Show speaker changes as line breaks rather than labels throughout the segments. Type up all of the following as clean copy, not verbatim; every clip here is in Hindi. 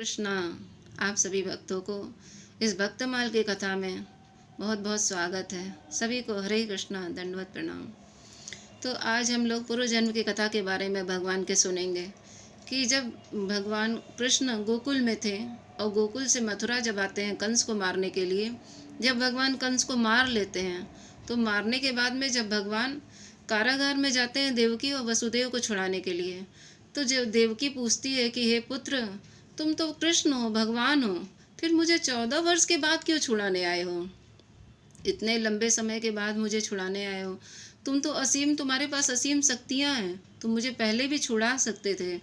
कृष्णा। आप सभी भक्तों को इस भक्तमाल की कथा में बहुत बहुत स्वागत है। सभी को हरे कृष्णा, दंडवत प्रणाम। तो आज हम लोग पूर्व जन्म की कथा के बारे में भगवान के सुनेंगे कि जब भगवान कृष्ण गोकुल में थे और गोकुल से मथुरा जब आते हैं कंस को मारने के लिए, जब भगवान कंस को मार लेते हैं तो मारने के बाद में जब भगवान कारागार में जाते हैं देवकी और वसुदेव को छुड़ाने के लिए, तो जब देवकी पूछती है कि हे पुत्र, तुम तो कृष्ण हो, भगवान हो, फिर मुझे 14 वर्ष के बाद क्यों छुड़ाने आए हो? इतने लंबे समय के बाद मुझे छुड़ाने आए हो। तुम तो असीम, तुम्हारे पास असीम शक्तियाँ हैं, तुम मुझे पहले भी छुड़ा सकते थे,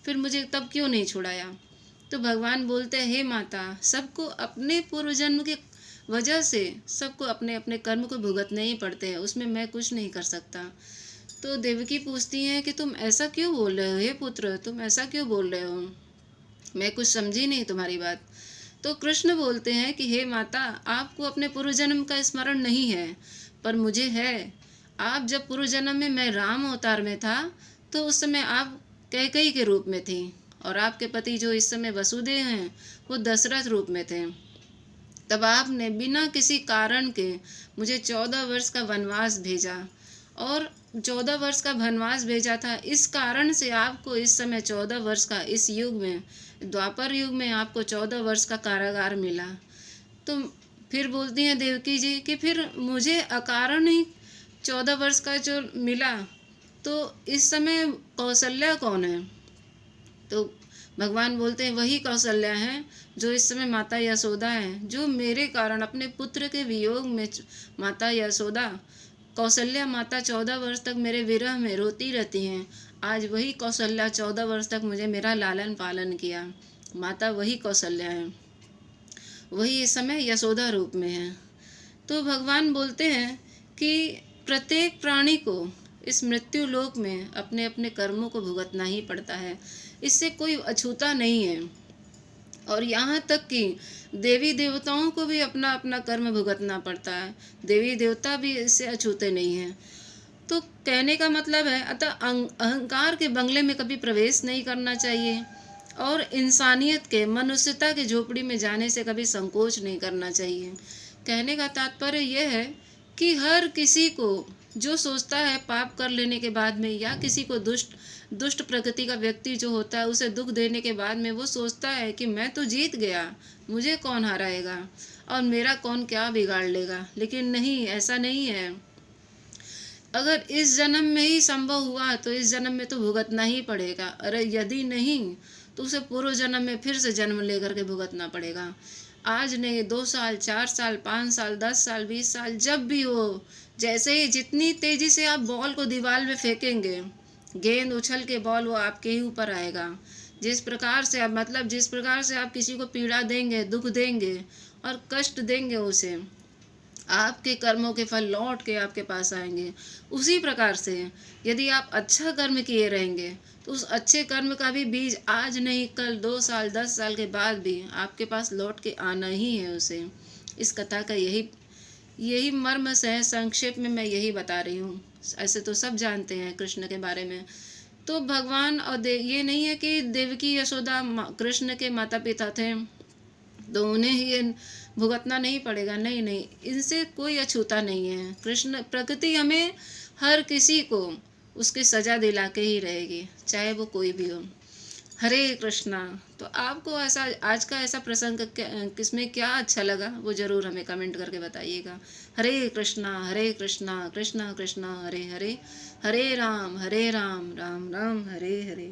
फिर मुझे तब क्यों नहीं छुड़ाया? तो भगवान बोलते हैं, हे माता, सबको अपने पूर्व जन्म के वजह से सबको अपने अपने कर्म को भुगतने ही पड़ते हैं, उसमें मैं कुछ नहीं कर सकता। तो देवकी पूछती हैं कि तुम ऐसा क्यों बोल रहे हो? हे पुत्र, तुम ऐसा क्यों बोल रहे हो? मैं कुछ समझी नहीं तुम्हारी बात। तो कृष्ण बोलते हैं कि हे माता, आपको अपने पूर्व जन्म का स्मरण नहीं है, पर मुझे है। आप जब पूर्व जन्म में मैं राम अवतार में था तो उस समय आप कैकेयी के रूप में थी, और आपके पति जो इस समय वसुदेव हैं वो दशरथ रूप में थे। तब आपने बिना किसी कारण के मुझे 14 वर्ष का वनवास भेजा, और 14 वर्ष का वनवास भेजा था। इस कारण से आपको इस समय 14 वर्ष का, इस युग में, द्वापर युग में आपको 14 वर्ष का कारागार मिला। तो फिर बोलती हैं देवकी जी कि फिर मुझे अकारण ही 14 वर्ष का जो मिला, तो इस समय कौशल्या कौन है? तो भगवान बोलते हैं, वही कौशल्या है जो इस समय माता यशोदा है, जो मेरे कारण अपने पुत्र के वियोग में माता यशोदा, कौशल्या माता 14 वर्ष तक मेरे विरह में रोती रहती हैं। आज वही कौशल्या 14 वर्ष तक मुझे मेरा लालन पालन किया। माता वही कौशल्या है, वही इस समय यशोदा रूप में है। तो भगवान बोलते हैं कि प्रत्येक प्राणी को इस मृत्यु लोक में अपने अपने कर्मों को भुगतना ही पड़ता है, इससे कोई अछूता नहीं है। और यहाँ तक कि देवी देवताओं को भी अपना अपना कर्म भुगतना पड़ता है, देवी देवता भी इससे अछूते नहीं हैं। तो कहने का मतलब है, अतः अहंकार के बंगले में कभी प्रवेश नहीं करना चाहिए, और इंसानियत के, मनुष्यता के झोपड़ी में जाने से कभी संकोच नहीं करना चाहिए। कहने का तात्पर्य यह है कि हर किसी को जो सोचता है पाप कर लेने के बाद में, या किसी को दुष्ट प्रकृति का व्यक्ति जो होता है उसे दुख देने के बाद में वो सोचता है कि मैं तो जीत गया, मुझे कौन हराएगा और मेरा कौन क्या बिगाड़ लेगा। लेकिन नहीं, ऐसा नहीं है। अगर इस जन्म में ही संभव हुआ तो इस जन्म में तो भुगतना ही पड़ेगा। अरे यदि नहीं तो उसे पूर्व जन्म में फिर से जन्म लेकर के भुगतना पड़ेगा। आज नहीं, 2 साल, 4 साल, 5 साल, 10 साल, 20 साल, जब भी हो, जैसे ही जितनी तेजी से आप बॉल को दीवार में फेंकेंगे, गेंद उछल के बॉल वो आपके ही ऊपर आएगा। जिस प्रकार से आप किसी को पीड़ा देंगे, दुख देंगे और कष्ट देंगे, उसे आपके कर्मों के फल लौट के आपके पास आएंगे। उसी प्रकार से यदि आप अच्छा कर्म किए रहेंगे तो उस अच्छे कर्म का भी बीज आज नहीं, कल, 2 साल, 10 साल के बाद भी आपके पास लौट के आना ही है उसे। इस कथा का यही मर्म है। संक्षेप में मैं यही बता रही हूँ। ऐसे तो सब जानते हैं कृष्ण के बारे में। तो भगवान और ये नहीं है कि देवकी यशोदा कृष्ण के माता पिता थे तो उन्हें ही भुगतना नहीं पड़ेगा। नहीं नहीं, इनसे कोई अछूता नहीं है। कृष्ण, प्रकृति हमें हर किसी को उसकी सजा दिला के ही रहेगी, चाहे वो कोई भी हो। हरे कृष्णा। तो आपको ऐसा आज का ऐसा प्रसंग किसमें क्या अच्छा लगा वो ज़रूर हमें कमेंट करके बताइएगा। हरे कृष्णा कृष्णा कृष्णा हरे हरे, हरे राम राम राम हरे हरे।